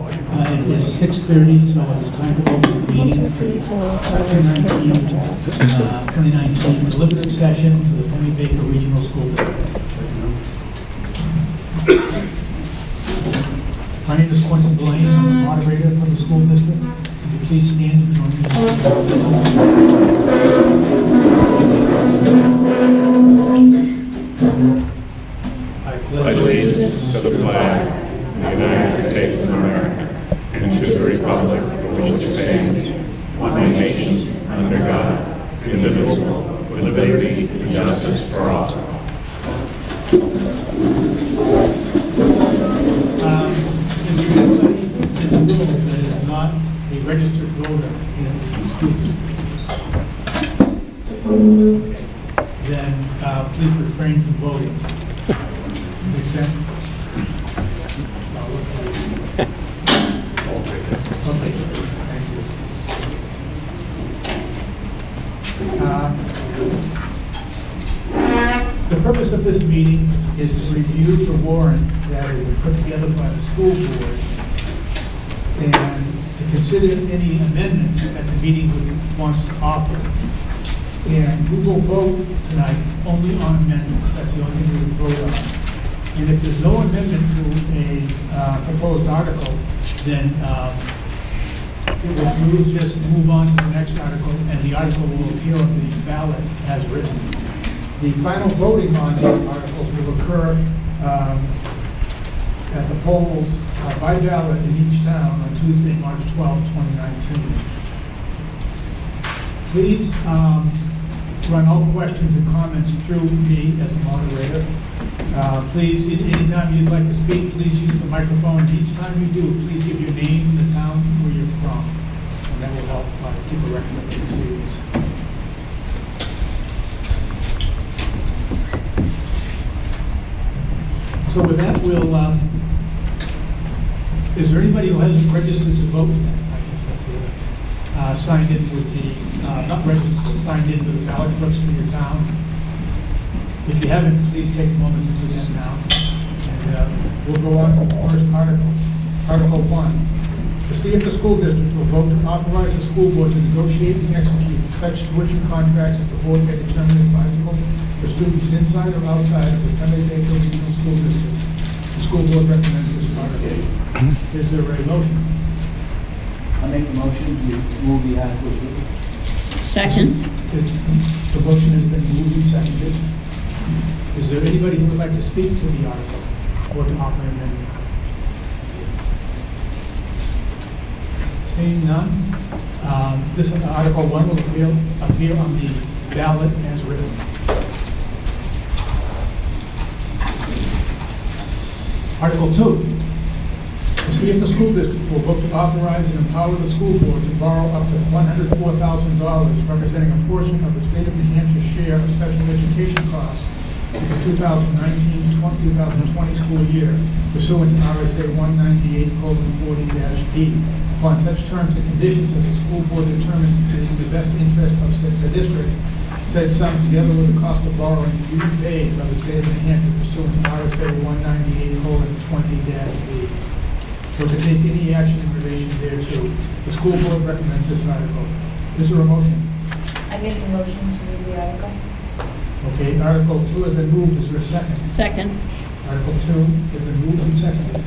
It is 6:30, so it is time to open the meeting. 2019 deliberative session for the Penny Baker Regional School District. My name is Quentin Blaine. I'm the moderator for the school district. Would you please stand and join me? I pledge allegiance to the flag of the United States of America and to the republic for which it stands, one nation, under God, indivisible, with liberty and justice for all. Is there anybody in the room that is not a registered voter in the school district? Then please refrain from voting. Make sense? Okay, thank you. The purpose of this meeting is to review the warrant that has been put together by the school board and to consider any amendments that the meeting wants to offer. And we will vote tonight only on amendments. That's the only thing we will vote on. And if there's no amendment to a proposed article, then we will just move on to the next article, and the article will appear on the ballot as written. The final voting on these articles will occur at the polls by ballot in each town on Tuesday, March 12, 2019. Please run all questions and comments through me as the moderator. Please, anytime you'd like to speak, please use the microphone. Each time you do, please give your name and the town where you're from, and that will help keep a record of the proceedings. So with that, we'll, is there anybody who hasn't registered to vote yet? I guess that's it. Signed in with the, not registered, signed in with the ballot slips for your town. If you haven't, please take a moment to do that now. And we'll go on to the first article. Article 1. To see if the school district will vote to authorize the school board to negotiate and execute such tuition contracts as the board may determine advisable for students inside or outside of the Penny Baker Regional School District. The school board recommends this article. Is there a motion? I make a motion to move the article. Second. The motion has been moved and seconded. Is there anybody who would like to speak to the article or to offer an amendment? Seeing none, this Article 1 will appear on the ballot as written. Article 2. To see if the school district will vote to authorize and empower the school board to borrow up to $104,000, representing a portion of the state of New Hampshire share of special education costs for the 2019-2020 school year, pursuant to RSA 198:40-8, upon such terms and conditions as the school board determines is in the best interest of the district. Said sum, together with the cost of borrowing, to be paid by the state of New Hampshire pursuant to RSA 198:20-8. Or to take any action in relation thereto. The school board recommends this article. Is there a motion? I make a motion to move the article. Okay, Article 2 has been moved. Is there a second? Second. Article 2 has been moved and seconded.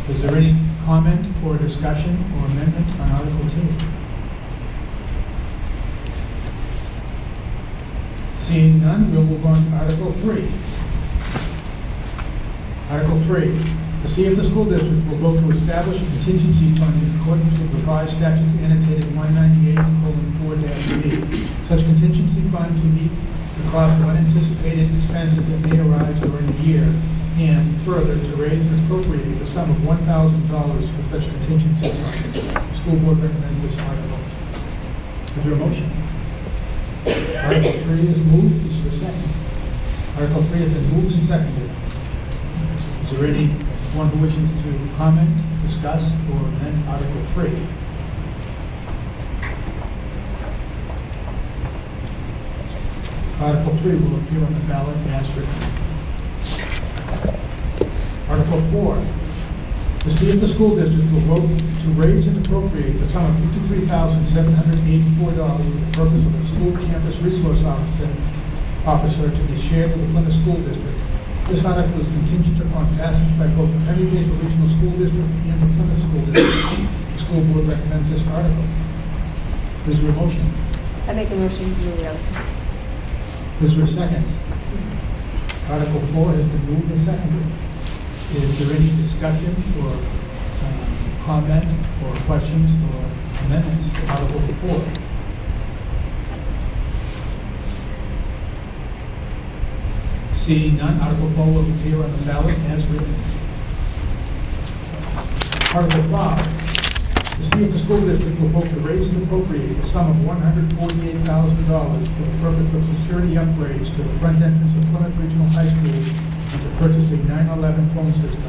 Is there any comment or discussion or amendment on Article 2? Seeing none, we'll move on to Article 3. Article 3. To see if the school district will vote to establish a contingency fund in accordance with revised statutes annotated 198:4-B. Such contingency fund to meet the cost of unanticipated expenses that may arise during the year, and further to raise and appropriate the sum of $1,000 for such contingency fund. The school board recommends this article. Is there a motion? Article 3 is moved. Is there a second? Article 3 has been moved and seconded. Is there anyone who wishes to comment, discuss, or amend Article 3? Article 3 will appear on the ballot as written. Article 4. To see if the school district will vote to raise and appropriate the sum of $53,784 for the purpose of a school campus resource officer to be shared with the Plymouth School District. This article is contingent upon passage by both the Penny Baker Regional School District and the Plymouth School District. The school board recommends this article. Is there a motion? I make a motion to move the article. Is there a second? Article 4 has been moved and seconded. Is there any discussion or comment or questions or amendments to Article 4? Seeing none, Article 4 will appear on the ballot as written. Article 5. To see if the school district will vote to raise and appropriate the sum of $148,000 for the purpose of security upgrades to the front entrance of Plymouth Regional High School and to purchase a 911 phone system.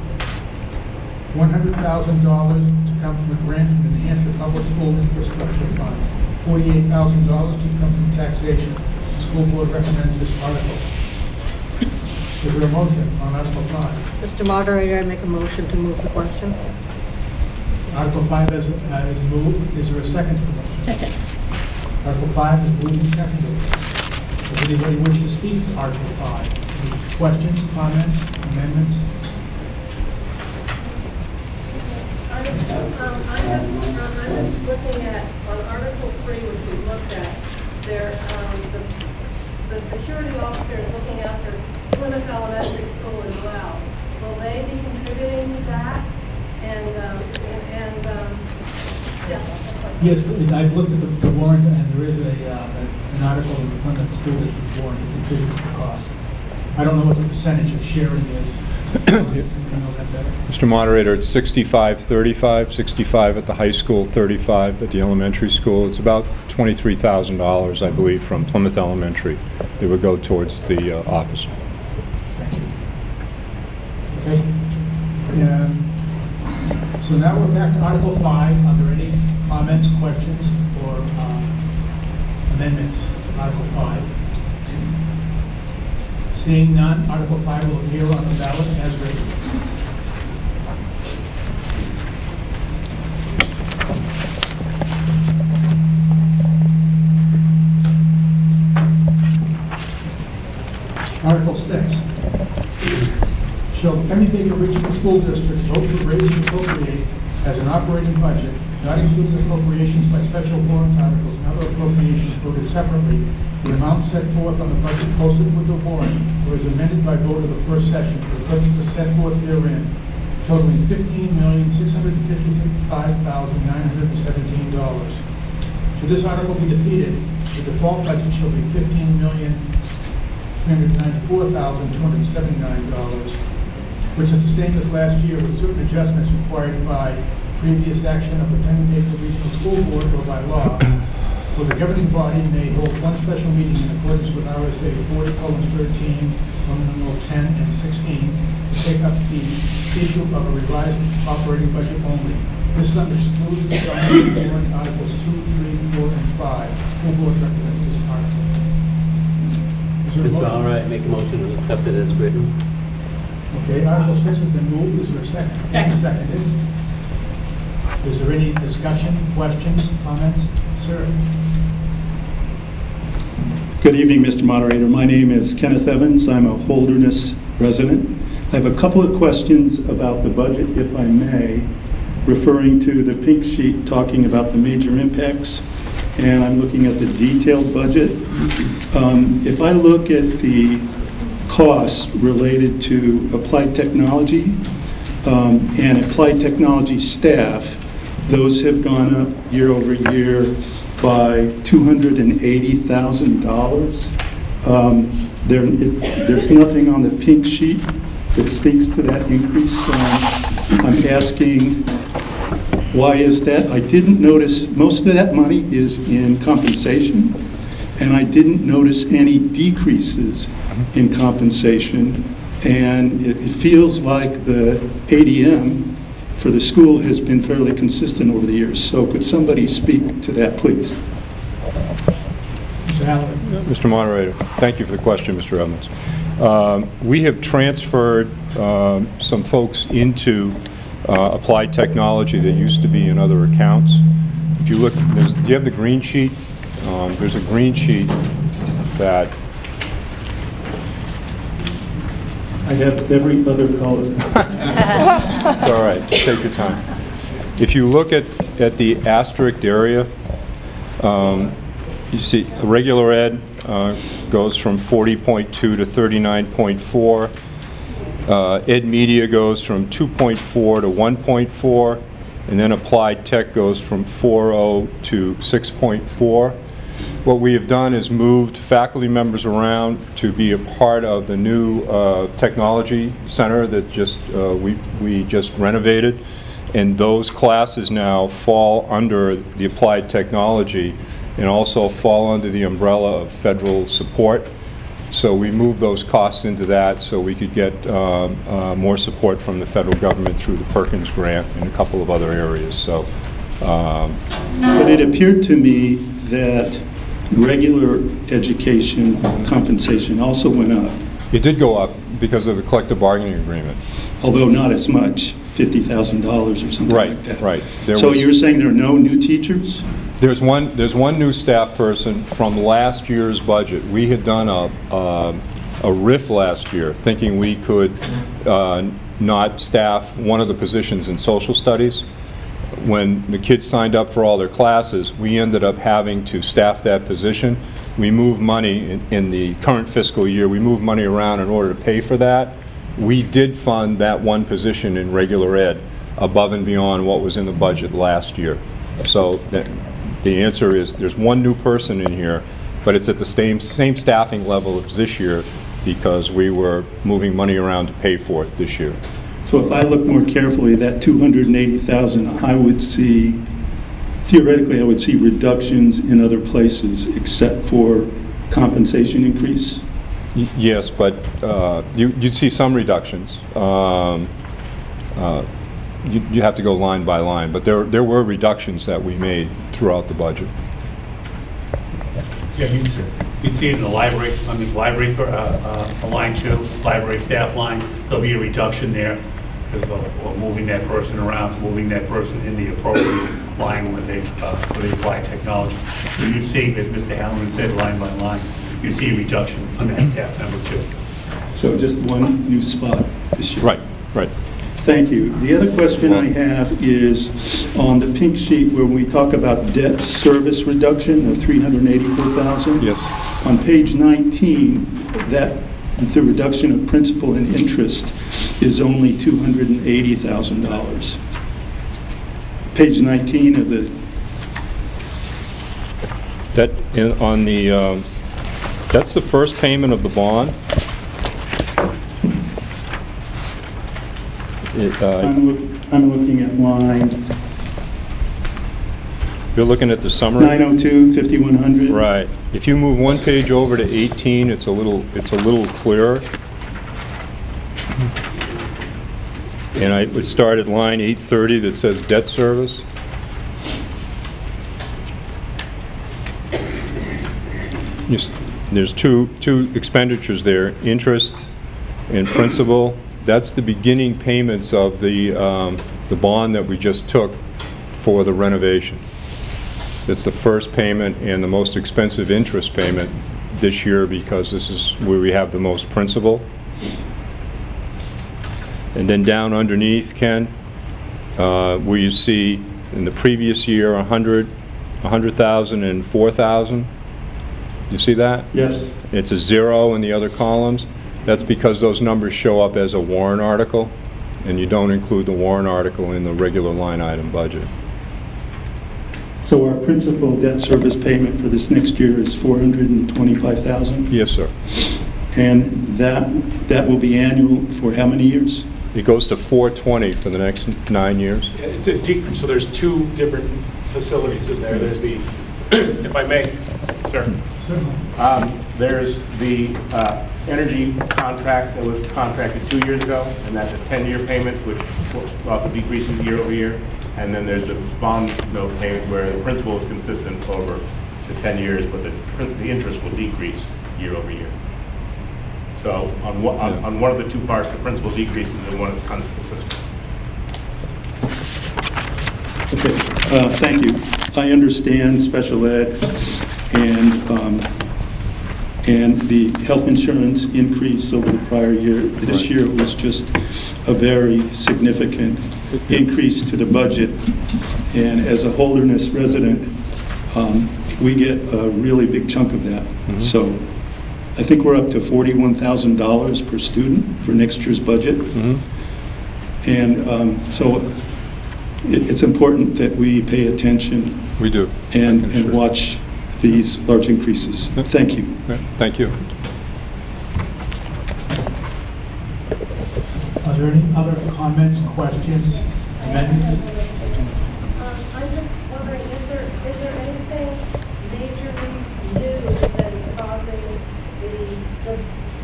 $100,000 to come from a grant from the New Hampshire Public School Infrastructure Fund. $48,000 to come from taxation. The school board recommends this article. Is there a motion on Article 5? Mr. Moderator, I make a motion to move the question. Article 5 is moved. Is there a second to the motion? Second. Article 5 is moved and seconded. Does anybody wish to speak to Article 5? Any questions, comments, amendments? I'm just looking at, on Article 3, which we looked at, there, the security officer is looking after Plymouth Elementary School as well. Will they be contributing to that? Yes, I've looked at the warrant, and there is an article in the Plymouth School District warrant to contribute to the cost. I don't know what the percentage of sharing is. You know that better. Mr. Moderator, it's 65-35, 65 at the high school, 35 at the elementary school. It's about $23,000, I believe, from Plymouth Elementary. It would go towards the officer. Thank you. Okay. So now we're back to Article 5. Are there any comments, questions, or amendments to Article 5? Seeing none, Article 5 will appear on the ballot as written. Article 6. Shall the Penny Baker Regional School District vote to raise and appropriate as an operating budget, not including appropriations by special warrant articles and other appropriations voted separately, the amount set forth on the budget posted with the warrant or is amended by vote of the first session for the purposes set forth therein, totaling $15,655,917. Should this article be defeated, the default budget shall be $15,394,279, which is the same as last year with certain adjustments required by previous action of the Penny Baker Regional School Board or by law. For the governing body may hold one special meeting in accordance with RSA 40:13, Roman numeral 10 and 16, to take up the issue of a revised operating budget only. This sum excludes the sum of warrant articles 2, 3, 4, and 5. The school board recommends this article. Is there a motion? All right, make a motion to accept it as written. Okay, Article 6 has been moved. Is there a second? Second. Seconded. Is there any discussion, questions, comments? Sir? Good evening, Mr. Moderator. My name is Kenneth Evans. I'm a Holderness resident. I have a couple of questions about the budget, if I may, referring to the pink sheet talking about the major impacts, and I'm looking at the detailed budget. If I look at the costs related to applied technology and applied technology staff, those have gone up year over year by $280,000. There's nothing on the pink sheet that speaks to that increase. So I'm asking, why is that? I didn't notice, most of that money is in compensation, and I didn't notice any decreases in compensation. And it feels like the ADM for the school has been fairly consistent over the years. So could somebody speak to that, please? Mr. Moderator, thank you for the question, Mr. Evans. We have transferred some folks into applied technology that used to be in other accounts. If you look, do you have the green sheet? There's a green sheet that I have every other color. it's all right. Take your time. If you look at the asterisked area, you see regular ed goes from 40.2 to 39.4. Ed media goes from 2.4 to 1.4, and then applied tech goes from 4.0 to 6.4. What we have done is moved faculty members around to be a part of the new technology center that we just renovated, and those classes now fall under the applied technology and also fall under the umbrella of federal support. So we moved those costs into that so we could get more support from the federal government through the Perkins grant and a couple of other areas. So, but it appeared to me that regular education compensation also went up, it did go up because of the collective bargaining agreement. although not as much, $50,000 or something like that. Right. So you're saying there are no new teachers? There's one new staff person from last year's budget. We had done a RIF last year, thinking we could not staff one of the positions in social studies. When the kids signed up for all their classes, we ended up having to staff that position. We moved money in the current fiscal year. We moved money around in order to pay for that. We did fund that one position in regular ed above and beyond what was in the budget last year. So the answer is there's one new person in here, but it's at the same staffing level as this year because we were moving money around to pay for it this year. So if I look more carefully, that 280,000, I would see, theoretically, I would see reductions in other places except for compensation increase? Yes, but you'd see some reductions. You have to go line by line, but there were reductions that we made throughout the budget. Yeah, you'd see it in the library, library line 2, library staff line, there'll be a reduction there because we're moving that person around, moving that person in the appropriate line when they apply technology. So you'd see, as Mr. Halloran said, line by line, you'd see a reduction on that staff member too. So just one new spot this year? Right. Thank you. The other question I have is on the pink sheet where we talk about debt service reduction of $384,000. Yes. On page 19, that the reduction of principal and interest is only $280,000. Page 19 of the... That's the first payment of the bond. I'm looking at line... You're looking at the summary? 902, 5100. Right. If you move one page over to 18, it's a little clearer. And I would start at line 830 that says debt service. There's two expenditures there, interest and principal. That's the beginning payments of the bond that we just took for the renovation. It's the first payment and the most expensive interest payment this year because this is where we have the most principal. And then down underneath, Ken, where you see in the previous year 100,000 and 4,000. You see that? Yes. It's a 0 in the other columns. That's because those numbers show up as a warrant article, and you don't include the warrant article in the regular line item budget. So our principal debt service payment for this next year is $425,000? Yes, sir. And that will be annual for how many years? It goes to 420 for the next 9 years. It's a decrease, so there's two different facilities in there. There's the, if I may, sir. There's the energy contract that was contracted 2 years ago, and that's a 10-year payment, which also decreases year over year. And then there's the bond note payment where the principal is consistent over the 10 years, but the interest will decrease year over year. So on one of the two parts, the principal decreases and one is consistent. Okay, thank you. I understand special ed and the health insurance increase over the prior year. This year was just a very significant increase to the budget. And as a Holderness resident, we get a really big chunk of that. Mm-hmm. So I think we're up to $41,000 per student for next year's budget. Mm-hmm. And so it's important that we pay attention. We do. And watch these large increases. Thank you. Thank you. Are there any other comments, questions, amendments? I'm just wondering, is there anything majorly new that is causing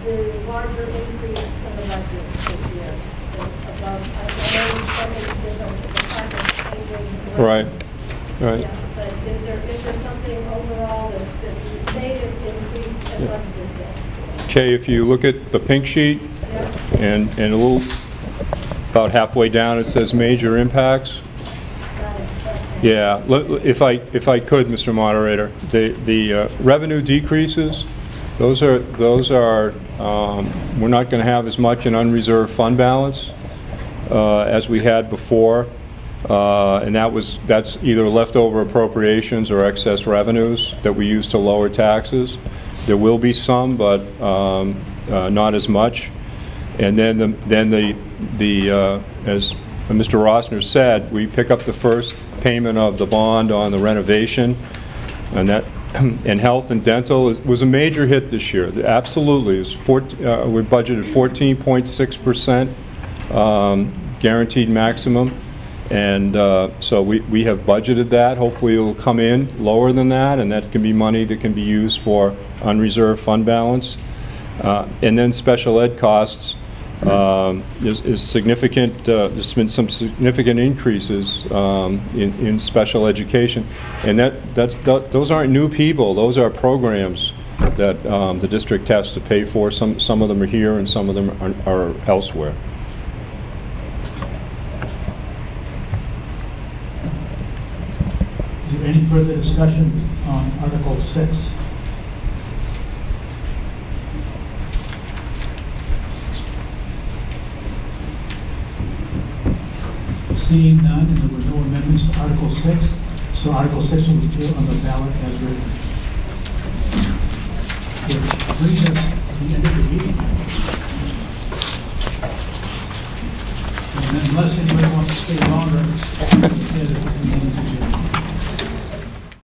the larger increase in the budget this year? Above, I know something different, the fact of changing. Right. Right. Yeah, but is there something overall that's made it increase as much as it did? Okay, if you look at the pink sheet, and a little, about halfway down, it says major impacts. Yeah, if I could, Mr. Moderator, the revenue decreases, those are we're not going to have as much in unreserved fund balance as we had before. And that's either leftover appropriations or excess revenues that we use to lower taxes. There will be some, but not as much. And then as Mr. Rossner said, we pick up the first payment of the bond on the renovation, and that and health and dental was a major hit this year. Absolutely, we budgeted 14.6% guaranteed maximum. And so we have budgeted that. Hopefully it will come in lower than that, and that can be money that can be used for unreserved fund balance. And then special ed costs is significant. There's been some significant increases in special education. And those aren't new people. Those are programs that the district has to pay for. Some of them are here and some of them are elsewhere. Is there any further discussion on Article 6? Seeing none, and there were no amendments to Article 6, so Article 6 will appear on the ballot as written. Which brings us to the end of the meeting. And unless anybody wants to stay longer,